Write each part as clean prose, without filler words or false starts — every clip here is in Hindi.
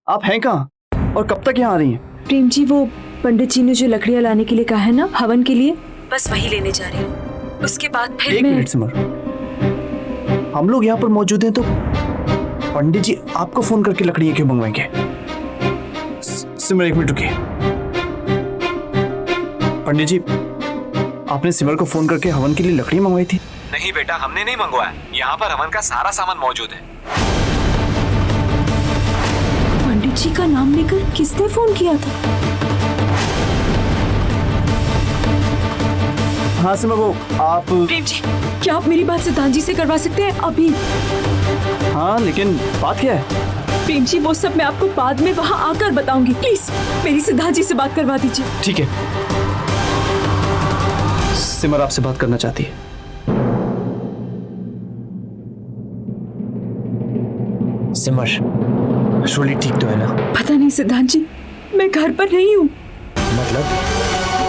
आप हैं कहाँ और कब तक यहाँ आ रही हैं? प्रेम जी, वो पंडित जी ने जो लकड़ियाँ लाने के लिए कहा है ना हवन के लिए, बस वही लेने जा रही हूँ। उसके बाद फिर एक मिनट सिमर, हम लोग यहाँ पर मौजूद हैं तो पंडित जी आपको फोन करके लकड़ियाँ क्यों मंगवाएंगे? सिमर एक मिनट रुकिए। पंडित जी, आपने सिमर को फोन करके हवन के लिए लकड़ी मंगवाई थी? नहीं बेटा, हमने नहीं मंगवाया। यहाँ पर हवन का सारा सामान मौजूद है। पंडित जी का नाम लेकर किसने फोन किया था? हाँ सिमर, वो आप। प्रेम जी, क्या आप मेरी बात सिद्धांत जी से करवा सकते हैं अभी? हाँ, लेकिन बात क्या है? प्रेम जी, वो सब मैं आपको बाद में वहाँ आकर बताऊंगी। प्लीज मेरी सिद्धांत जी से बात करवा दीजिए। ठीक है, सिमर आपसे बात करना चाहती है। सिमर, रोली ठीक तो है ना? पता नहीं सिद्धांत जी, मैं घर पर नहीं हूँ। मतलब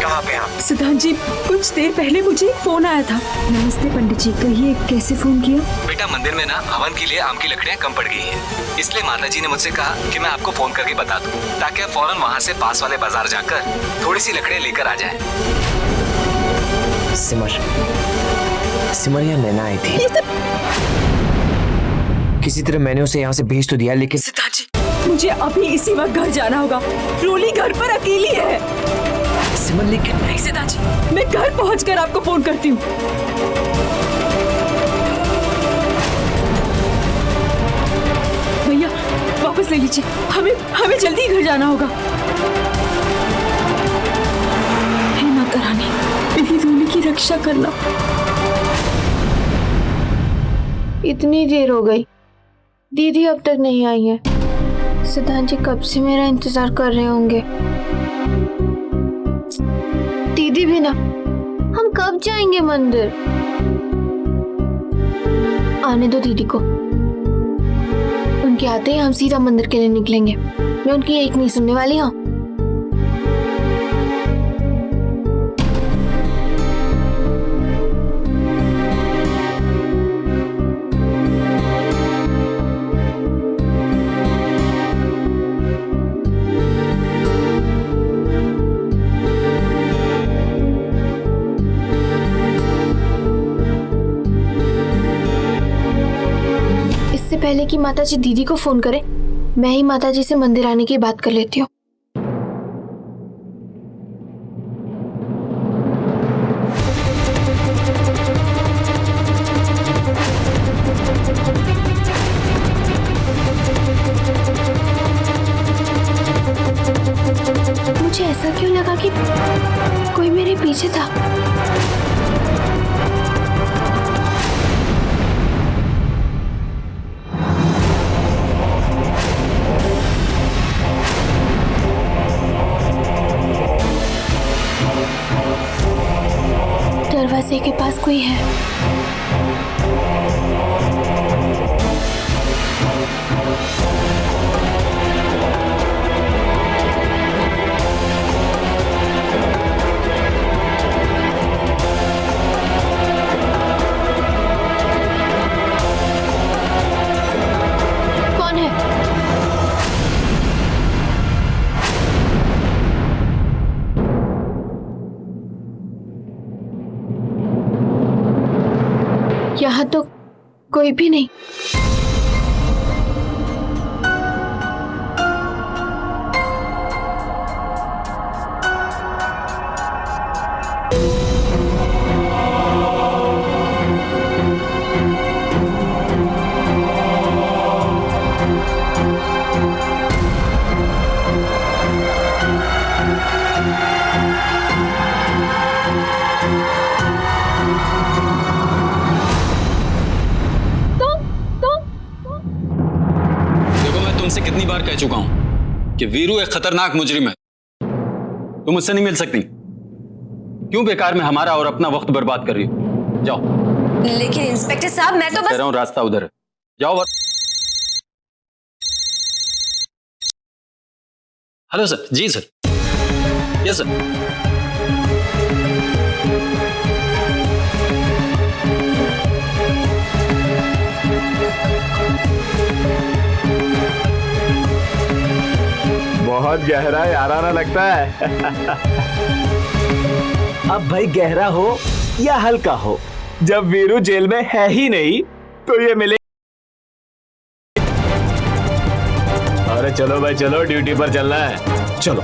कहाँ पे आप? सिद्धांत जी, कुछ देर पहले मुझे फोन आया था। नमस्ते पंडित जी, कहिए कैसे फोन किया? बेटा, मंदिर में ना हवन के लिए आम की लकड़ियाँ कम पड़ गई हैं। इसलिए माता जी ने मुझसे कहा कि मैं आपको फोन करके बता दूं, ताकि आप फौरन वहाँ से पास वाले बाजार जाकर थोड़ी सी लकड़ियाँ लेकर आ जाएं। सिमर यहाँ नैना आई थी। किसी तरह मैंने उसे यहाँ से भेज तो दिया, लेकिन सिद्धांत जी, मुझे अभी इसी वक्त घर जाना होगा। रोली घर पर अकेली है। सिमर, लेकिन नहीं सिद्धांत जी, मैं घर पहुंचकर आपको फोन करती हूँ। भैया वापस ले लीजिए, हमें जल्दी घर जाना होगा। हे माता रानी, मेरी रोली की रक्षा करना। इतनी देर हो गई, दीदी अब तक नहीं आई है। सिद्धांत जी कब से मेरा इंतजार कर रहे होंगे। दीदी भी ना, हम कब जाएंगे मंदिर? आने दो दीदी को, उनके आते ही हम सीधा मंदिर के लिए निकलेंगे। मैं उनकी एक नहीं सुनने वाली हूँ। इससे पहले कि माताजी दीदी को फोन करे, मैं ही माताजी से मंदिर आने की बात कर लेती हूँ। मुझे ऐसा क्यों लगा कि कोई मेरे पीछे था। दरवाजे के पास कोई है। कौन है? यहाँ तो कोई भी नहीं। तुमसे कितनी बार कह चुका हूं कि वीरू एक खतरनाक मुजरिम है। तुम मुझसे नहीं मिल सकती। क्यों बेकार में हमारा और अपना वक्त बर्बाद कर रही हो? जाओ। लेकिन इंस्पेक्टर साहब, मैं तो बस कह रहा हूं, रास्ता उधर है, जाओ। Hello sir. जी सर। Yes sir. बहुत गहरा याराना लगता है। अब भाई गहरा हो या हल्का हो, जब वीरू जेल में है ही नहीं तो ये मिले। अरे चलो भाई चलो, ड्यूटी पर चलना है, चलो।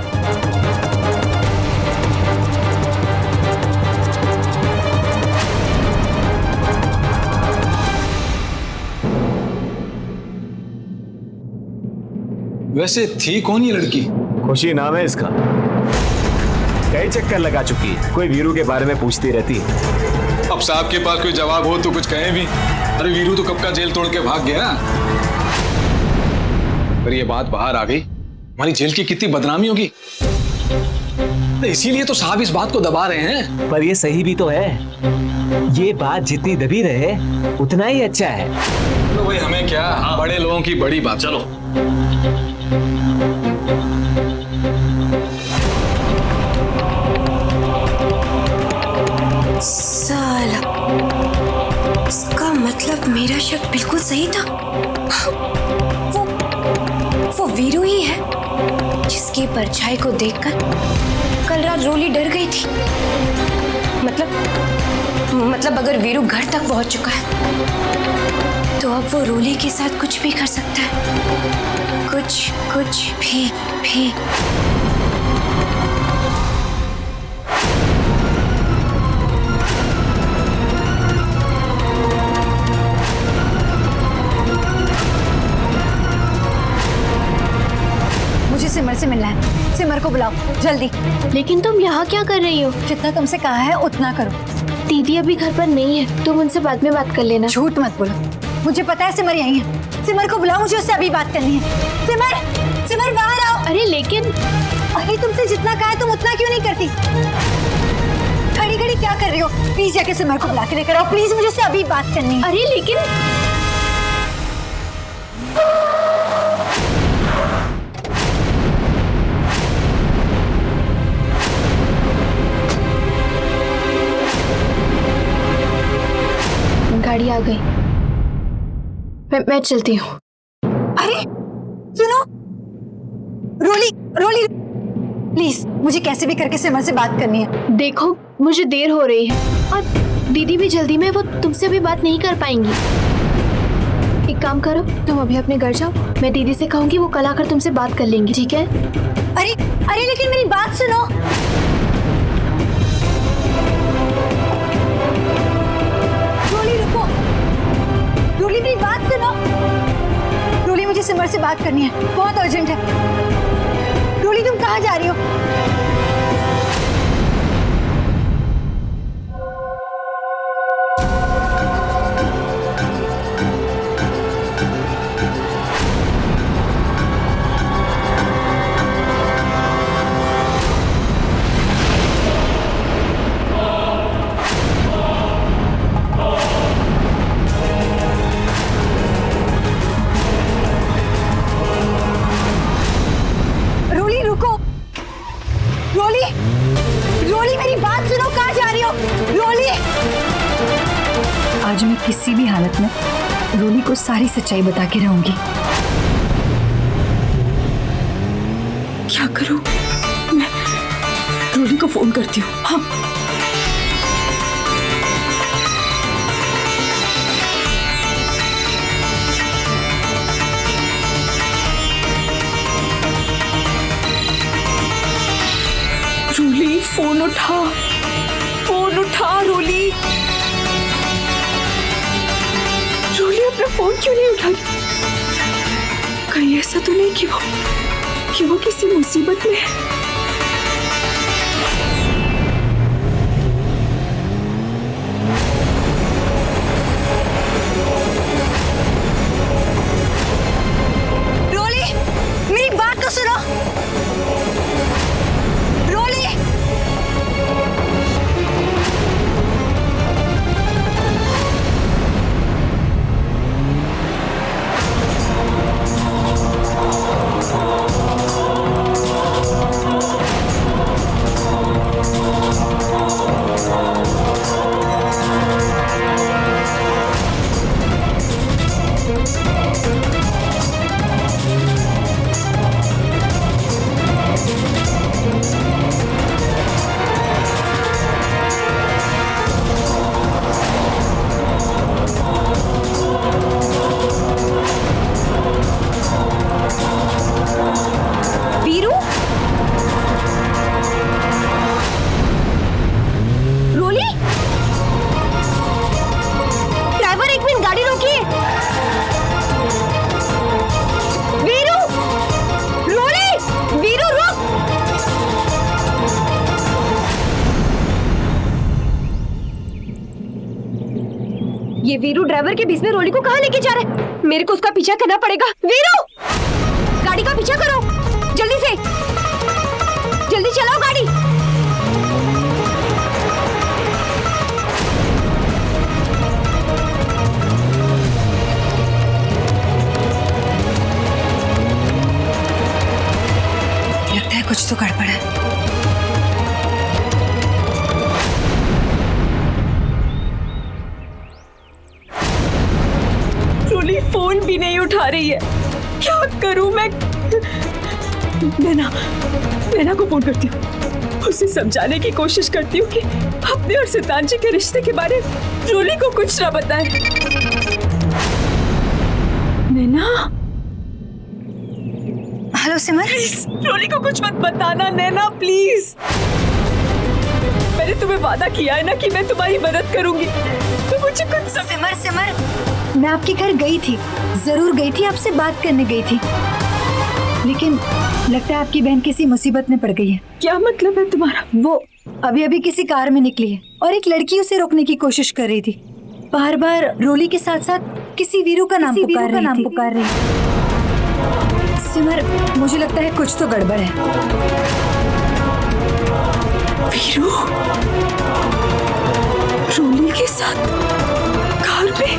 वैसे थी कौन ये लड़की? खुशी नाम है इसका। कई चक्कर लगा चुकी है, कोई वीरू के बारे में पूछती रहती है। अब साहब के पास कोई जवाब हो तो कुछ कहे भी। अरे वीरू तो कब का जेल तोड़ के भाग गया। पर ये बात बाहर आ गई, हमारी जेल की कितनी बदनामी होगी। इसीलिए तो साहब इस बात को दबा रहे हैं। पर ये सही भी तो है। ये बात जितनी दबी रहे उतना ही अच्छा है। तो भाई हमें क्या, बड़े लोगों की बड़ी बात। चलो साला, इसका मतलब मेरा शक बिल्कुल सही था। वो वीरू ही है जिसकी परछाई को देखकर कल रात रोली डर गई थी। मतलब अगर वीरू घर तक पहुंच चुका है तो अब वो रोली के साथ कुछ भी कर सकता है, कुछ भी। मुझे सिमर से मिलना है। सिमर को बुलाओ जल्दी। लेकिन तुम यहाँ क्या कर रही हो? जितना तुमसे कहा है उतना करो। दीदी अभी घर पर नहीं है, तुम उनसे बाद में बात कर लेना। झूठ मत बोलो, मुझे पता है सिमर यहीं है। सिमर को बुलाओ, मुझे उससे अभी बात करनी है। सिमर बाहर आओ। अरे लेकिन अरे तुमसे जितना कहा है तुम उतना क्यों नहीं करती? खड़ी खड़ी क्या कर रही हो? प्लीज जाके सिमर को बुला के लेकर आओ प्लीज, मुझे उससे अभी बात करनी है। अरे लेकिन गाड़ी आ गई, मैं चलती हूँ। अरे सुनो, रोली प्लीज, मुझे कैसे भी करके सिमर से बात करनी है। देखो मुझे देर हो रही है और दीदी भी जल्दी में, वो तुमसे भी बात नहीं कर पाएंगी। एक काम करो, तुम अभी अपने घर जाओ, मैं दीदी से कहूंगी, वो कल आकर तुमसे बात कर लेंगी, ठीक है? अरे लेकिन मेरी बात सुनो। रोली रुको, रोली मेरी बात सुनो। रोली मुझे सिमर से बात करनी है, बहुत अर्जेंट है। रोली तुम कहाँ जा रही हो? रोली मेरी बात सुनो, कहाँ जा रही हो? रोली, आज मैं किसी भी हालत में रोली को सारी सच्चाई बता के रहूंगी। क्या करूं? मैं रोली को फोन करती हूँ। हाँ रोली, फोन उठा रोली। रोली अपना फोन क्यों नहीं उठा रही? कहीं ऐसा तो नहीं कि वो किसी मुसीबत में है? रोली, मेरी बात तो सुनो। गाड़ी रोकिए। वीरू, रोली, वीरू रुक। ये वीरू ड्राइवर के बीच में रोली को कहाँ लेके जा रहा है? मेरे को उसका पीछा करना पड़ेगा। वीरू, गाड़ी का पीछा करो, जल्दी से, जल्दी चलाओ गाड़ी। लगता है कुछ तो गड़बड़ है। रोली फोन भी नहीं उठा रही है, क्या करूं मैं? नैना को फोन करती हूँ, उसे समझाने की कोशिश करती हूँ कि अपने और सितान जी के रिश्ते के बारे में रोली को कुछ ना बताए। नैना, हेलो सिमर। रोली को कुछ मत बताना नैना, प्लीज। मैंने तुम्हें वादा किया है ना कि मैं तुम्हारी मदद करूंगी, तो मुझे कुछ सिमर, मैं आपके घर गई थी, जरूर गई थी, आपसे बात करने गई थी, लेकिन लगता है आपकी बहन किसी मुसीबत में पड़ गई है। क्या मतलब है तुम्हारा? वो अभी अभी किसी कार में निकली है और एक लड़की उसे रोकने की कोशिश कर रही थी। बार बार रोली के साथ साथ किसी वीरू का नाम पुकार रही थी। सिमर, मुझे लगता है कुछ तो गड़बड़ है। वीरू रोली के साथ कार में?